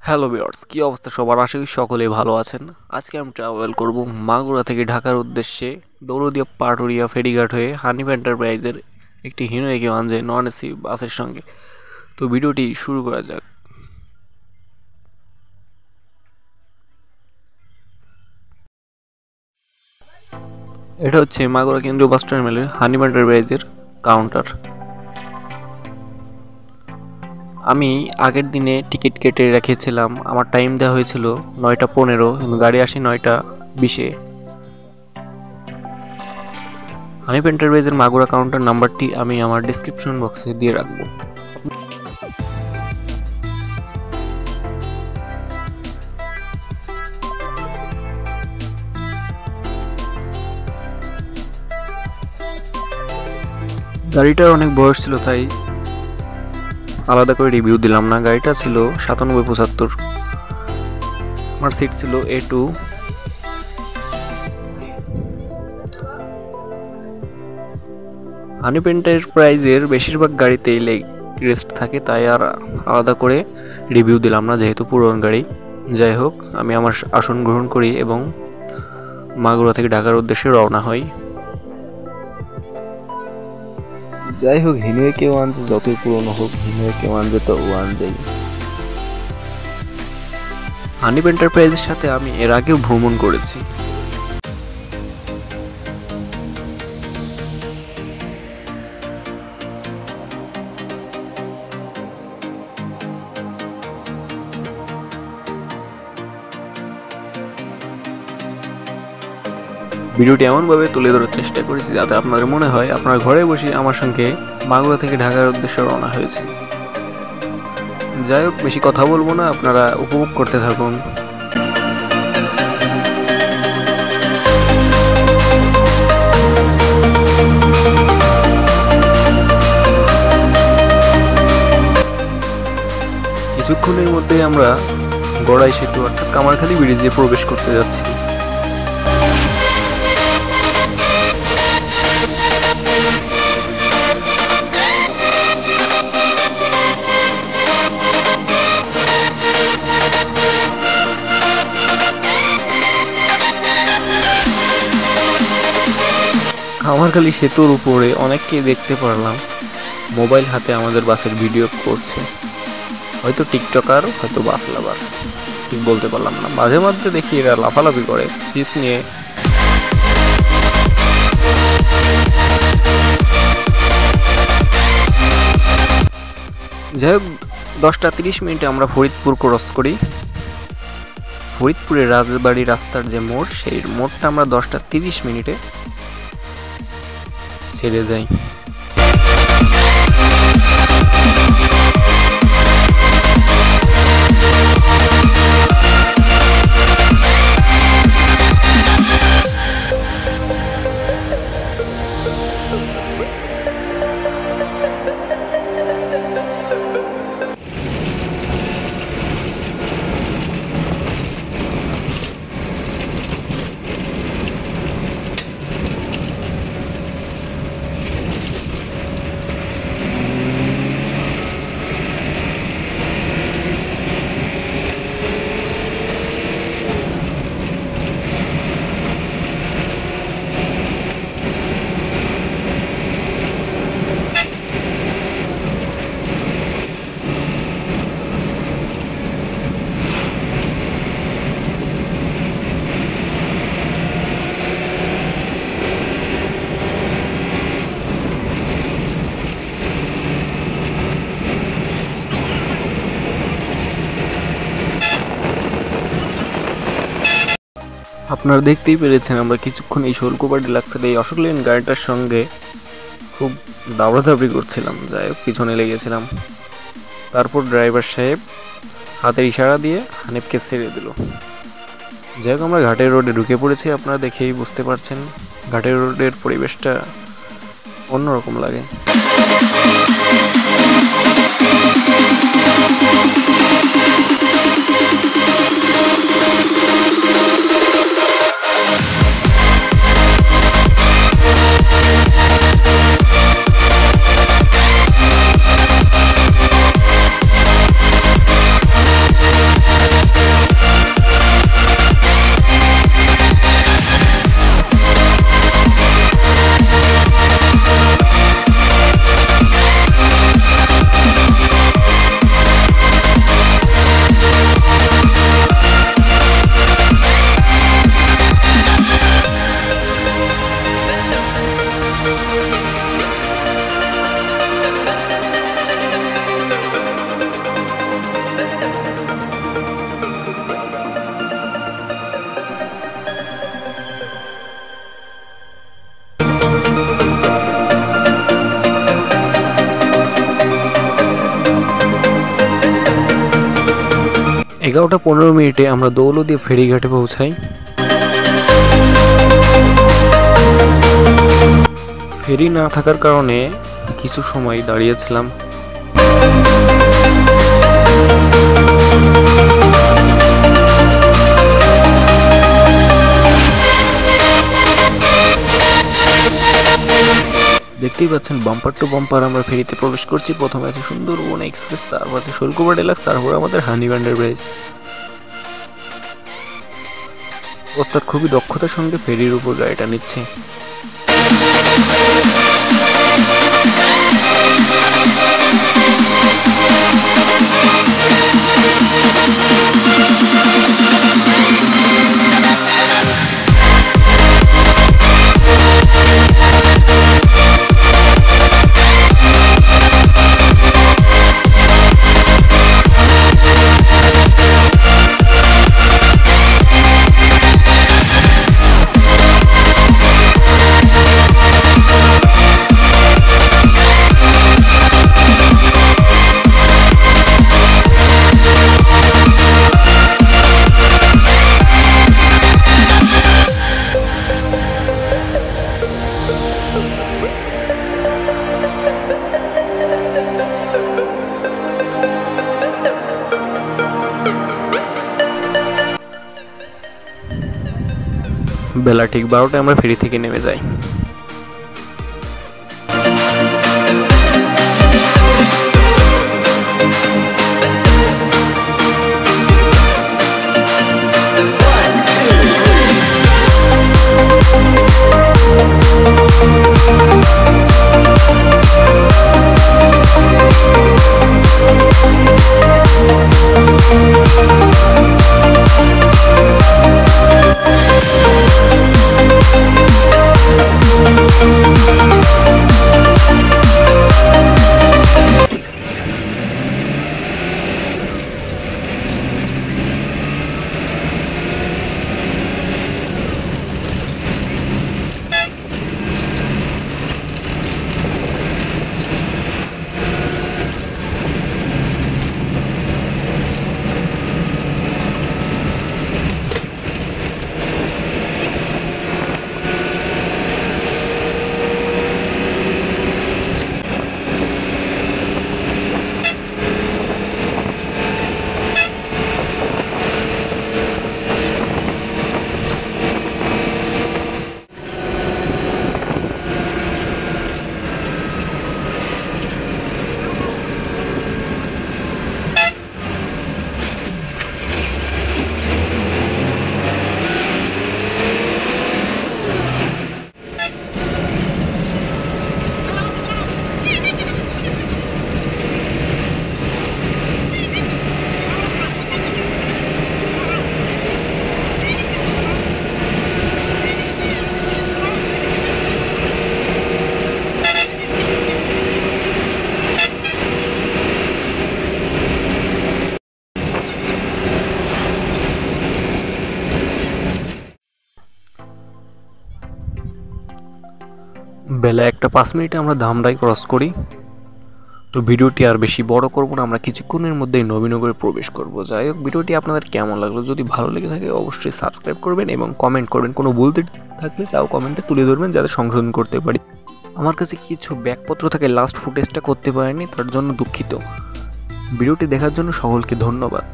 Hello viewers, কী অবস্থা সবার? আশা করি সকলেই ভালো আছেন। আজকে আমি ট্রাভেল করব মাগুরা থেকে ঢাকার উদ্দেশ্যে দৌলতদিয়া পাটুরিয়া ফেরিঘাট হয়ে হানিফ এন্টারপ্রাইজের একটি হিনো একে নন এসি বাসের সঙ্গে। তো ভিডিওটি শুরু করা যাক। এটা হচ্ছে মাগুরা কেন্দ্রীয় বাস টার্মিনালের হানিফ এন্টারপ্রাইজের কাউন্টার। আমি আগের দিনে টিকিট কেটে রেখেছিলাম, আমার টাইম দেওয়া হয়েছিল 9:15, কিন্তু গাড়ি আসে 9:20-এ। হানিফ এন্টারপ্রাইজের মাগুরা কাউন্টার নাম্বারটি আমি আমার ডিসক্রিপশন বক্সে দিয়ে রাখবো। গাড়িটার অনেক বয়স ছিল, তাই আলাদা করে রিভিউ দিলাম না। গাড়িটা ছিল 97-75। আমার সিট ছিল A2। হানিফ এন্টারপ্রাইজের বেশিরভাগ গাড়িতেই লেগ রেস্ট থাকে, তাই আর আলাদা করে রিভিউ দিলাম না, যেহেতু পুরনো গাড়ি। যাই হোক, আমি আমার আসন গ্রহণ করি এবং মাগুরা থেকে ঢাকার উদ্দেশ্যে রওনা হই। যাই হোক, হিনোয়ে কেউ আনছে, যতই পুরনো হোক, হিনোয়ে কেউ আনছে তো ওয়ান যাই। হানিফ এন্টারপ্রাইজের সাথে আমি এর আগেও ভ্রমণ করেছি। ভিডিওটি এমনভাবে তুলে ধরার চেষ্টা করেছি যাতে আপনাদের মনে হয় আপনার ঘরে বসে আমার সঙ্গে মাগুরা থেকে ঢাকার উদ্দেশ্যে রওনা হয়েছে। যাই হোক, বেশি কথা বলবো না, আপনারা উপভোগ করতে থাকুন। কিছুক্ষণের মধ্যে আমরা গড়াই সেতু অর্থাৎ কামারখালী ব্রিজে প্রবেশ করতে যাচ্ছি। কামারখালী সেতুর উপরে অনেককেই দেখতে পারলাম মোবাইল হাতে আমাদের বাসের ভিডিও করছে। হয়তো টিকটকার, হয়তো বাস লাভার, ঠিক বলতে পারলাম না। মাঝে মধ্যে দেখি এরা লাফালাফি করে চিপস নিয়ে। যাই হোক, 10:30 আমরা ফরিদপুর ক্রস করি। ফরিদপুরের রাজবাড়ি রাস্তার যে মোড়, সেই মোড়টা আমরা 10:30 ছেড়ে যাই। আপনারা দেখতেই পেরেছেন আমরা কিছুক্ষণ এই শোলকুপা ডিলাক্সের এই অশোক লেন গাড়িটার সঙ্গে খুব দাবড়াদাবড়ি করছিলাম। যাই হোক, পিছনে লেগেছিলাম। তারপর ড্রাইভার সাহেব হাতের ইশারা দিয়ে হানিফকে ছেড়ে দিল। যাই হোক, আমরা ঘাটের রোডে ঢুকে পড়েছি। আপনারা দেখেই বুঝতে পারছেন ঘাটের রোডের পরিবেশটা অন্যরকম লাগে। 11:15 আমরা দৌলতদিয়া ফেরিঘাটে পৌঁছাই। ফেরি না থাকার কারণে কিছু সময় দাঁড়িয়েছিলাম। দেখতেই পাচ্ছেন বাম্পার টু বাম্পার আমরা ফেরিতে প্রবেশ করছি। প্রথমে আছে সুন্দরবন এক্সপ্রেস, তারপর আছে শৈলকুপা ডিলাক্স, তারপর আমাদের হানি ব্যান্ডার ব্রাইজ। ওস্তাদ খুবই দক্ষতার সঙ্গে ফেরির উপর গাড়িটা নিচ্ছে। বেলা ঠিক 12টায় আমরা ফেরি থেকে নেমে যাই। বেলা 1:05 আমরা ধামরাই ক্রস করি। তো ভিডিওটি আর বেশি বড় করব না, আমরা কিছুক্ষণের মধ্যেই নবীনগরে প্রবেশ করব। যাই হোক, ভিডিওটি আপনাদের কেমন লাগলো, যদি ভালো লেগে থাকে অবশ্যই সাবস্ক্রাইব করবেন এবং কমেন্ট করবেন। কোনো ভুল থাকলে তাও কমেন্টে তুলে ধরবেন যাতে সংশোধন করতে পারি। আমার কাছে কিছু ব্যাগপত্র থাকে, লাস্ট ফুটেজটা করতে পারিনি, তার জন্য দুঃখিত। ভিডিওটি দেখার জন্য সকলকে ধন্যবাদ।